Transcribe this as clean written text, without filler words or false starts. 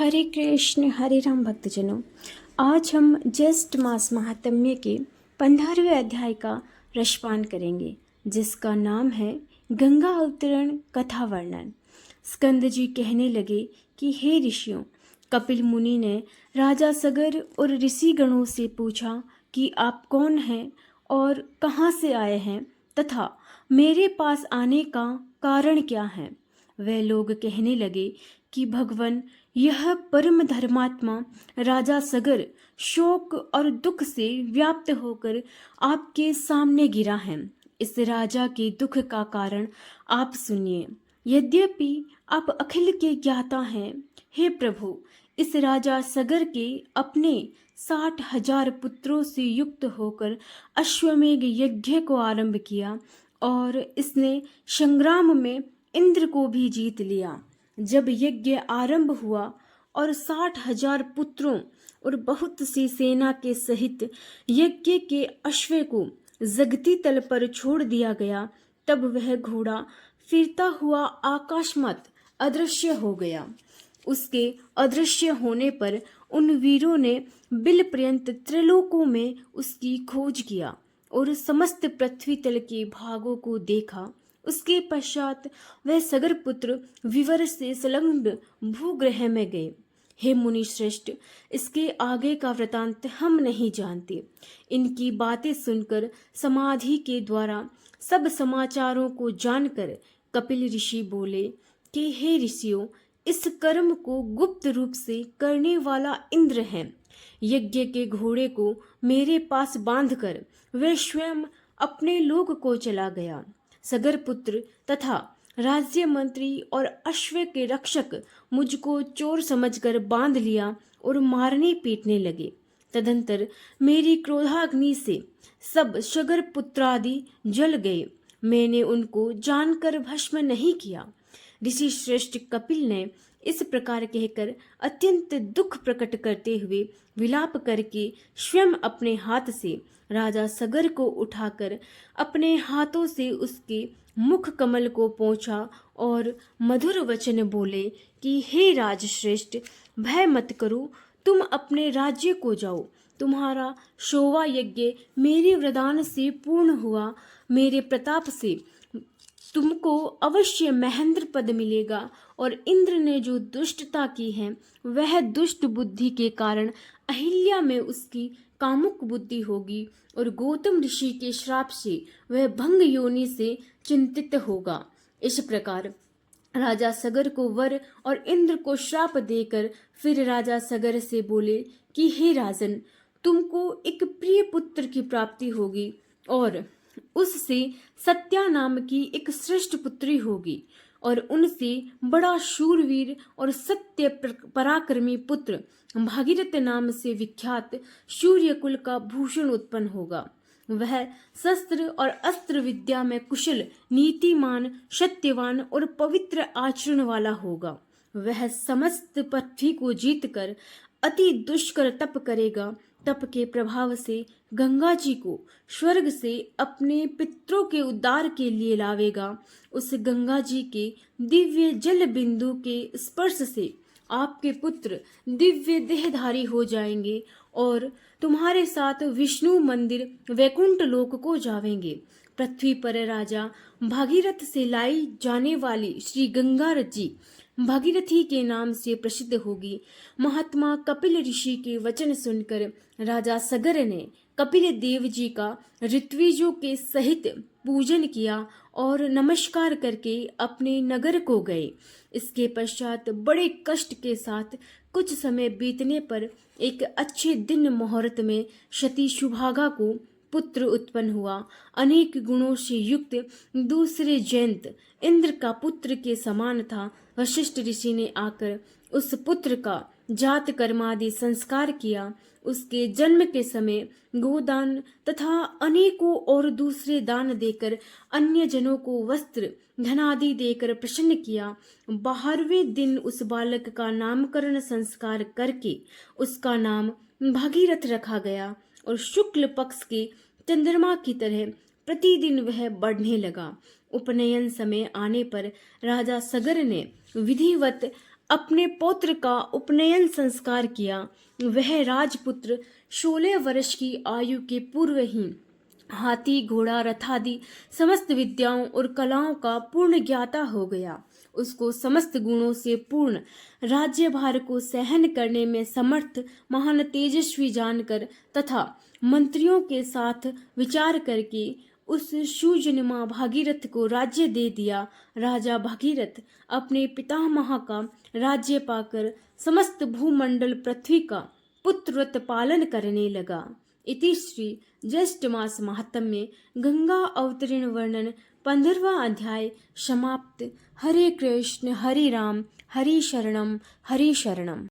हरे राम भक्तजनों, आज हम ज्येष्ठ मास महात्म्य के 15वें अध्याय का रसपान करेंगे, जिसका नाम है गंगा अवतरण कथा वर्णन। स्कंद जी कहने लगे कि हे ऋषियों, कपिल मुनि ने राजा सगर और ऋषि गणों से पूछा कि आप कौन हैं और कहाँ से आए हैं तथा मेरे पास आने का कारण क्या है। वे लोग कहने लगे कि भगवान, यह परम धर्मात्मा राजा सगर शोक और दुख से व्याप्त होकर आपके सामने गिरा है। इस राजा के दुख का कारण आप सुनिए। यद्यपि आप अखिल के ज्ञाता हैं, हे प्रभु, इस राजा सगर के अपने 60,000 पुत्रों से युक्त होकर अश्वमेघ यज्ञ को आरंभ किया और इसने संग्राम में इंद्र को भी जीत लिया। जब यज्ञ आरंभ हुआ और 60,000 पुत्रों और बहुत सी सेना के सहित यज्ञ के अश्व को जगती तल पर छोड़ दिया गया, तब वह घोड़ा फिरता हुआ आकाशमत अदृश्य हो गया। उसके अदृश्य होने पर उन वीरों ने बिल पर्यंत त्रिलोकों में उसकी खोज किया और समस्त पृथ्वी तल के भागों को देखा। उसके पश्चात वह सगर पुत्र विवर से संलग्न भूग्रह में गए। हे मुनि श्रेष्ठ, इसके आगे का वृतांत हम नहीं जानते। इनकी बातें सुनकर समाधि के द्वारा सब समाचारों को जानकर कपिल ऋषि बोले कि हे ऋषियों, इस कर्म को गुप्त रूप से करने वाला इंद्र है। यज्ञ के घोड़े को मेरे पास बांधकर वह स्वयं अपने लोक को चला गया। सगर पुत्र तथा राज्य मंत्री और अश्व के रक्षक मुझको चोर समझकर बांध लिया और मारने पीटने लगे। तदंतर मेरी क्रोधाग्नि से सब सगर पुत्रादि जल गए। मैंने उनको जानकर भस्म नहीं किया। ऋषि श्रेष्ठ कपिल ने इस प्रकार कहकर अत्यंत दुख प्रकट करते हुए विलाप करके स्वयं अपने हाथ से राजा सगर को उठाकर अपने हाथों से उसके मुख कमल को पोंछा और मधुर वचन बोले कि हे राजश्रेष्ठ, भय मत करो, तुम अपने राज्य को जाओ। तुम्हारा शोवा यज्ञ मेरे वरदान से पूर्ण हुआ। मेरे प्रताप से तुमको अवश्य महेंद्र पद मिलेगा और इंद्र ने जो दुष्टता की है वह दुष्ट बुद्धि के कारण अहिल्या में उसकी कामुक बुद्धि होगी और गौतम ऋषि के श्राप से वह भंग योनि से चिंतित होगा। इस प्रकार राजा सगर को वर और इंद्र को श्राप देकर फिर राजा सगर से बोले कि हे राजन, तुमको एक प्रिय पुत्र की प्राप्ति होगी और उससे सत्या नाम की एक श्रेष्ठ पुत्री होगी और उनसे बड़ा शूरवीर और सत्य पराक्रमी पुत्र भागीरथ नाम से विख्यात सूर्यकुल का भूषण उत्पन्न होगा। वह शस्त्र और अस्त्र विद्या में कुशल, नीतिमान, सत्यवान और पवित्र आचरण वाला होगा। वह समस्त पृथ्वी को जीतकर अति दुष्कर तप करेगा। तप के प्रभाव से गंगा जी को स्वर्ग से अपने पितरों के उद्धार के लिए लावेगा। उस गंगा जी के दिव्य जल बिंदु के स्पर्श से आपके पुत्र दिव्य देहधारी हो जाएंगे और तुम्हारे साथ विष्णु मंदिर वैकुंठ लोक को जावेंगे। पृथ्वी पर राजा भागीरथ से लाई जाने वाली श्री गंगा जी भागीरथी के नाम से प्रसिद्ध होगी। महात्मा कपिल ऋषि के वचन सुनकर राजा सगर ने कपिल देव जी का ऋत्विजों के सहित पूजन किया और नमस्कार करके अपने नगर को गए। इसके पश्चात बड़े कष्ट के साथ कुछ समय बीतने पर एक अच्छे दिन मुहूर्त में सती सुभागा को पुत्र उत्पन्न हुआ। अनेक गुणों से युक्त दूसरे जयंत इंद्र का पुत्र के समान था। वशिष्ठ ऋषि ने आकर उस पुत्र का जात कर्मादि संस्कार किया। उसके जन्म के समय गोदान तथा अनेकों और दूसरे दान देकर अन्य जनों को वस्त्र धनादि देकर प्रसन्न किया। 12वें दिन उस बालक का नामकरण संस्कार करके उसका नाम भागीरथ रखा गया और शुक्ल पक्ष के चंद्रमा की तरह प्रतिदिन वह बढ़ने लगा। उपनयन समय आने पर राजा सगर ने विधिवत अपने पौत्र का उपनयन संस्कार किया। वह राजपुत्र 16 वर्ष की आयु के पूर्व ही हाथी घोड़ा रथादि समस्त विद्याओं और कलाओं का पूर्ण ज्ञाता हो गया। उसको समस्त गुणों से पूर्ण राज्यभार को सहन करने में समर्थ महान तेजस्वी जानकर तथा मंत्रियों के साथ विचार करके उस शूजनिमा भागीरथ को राज्य दे दिया। राजा भागीरथ अपने पितामह का राज्य पाकर समस्त भूमंडल पृथ्वी का पुत्रव्रत पालन करने लगा। इति श्री ज्येष्ठ मास महात्म्य गंगा अवतरण वर्णन 15वां अध्याय समाप्त। हरे कृष्ण हरे राम हरे शरणम हरे शरणम।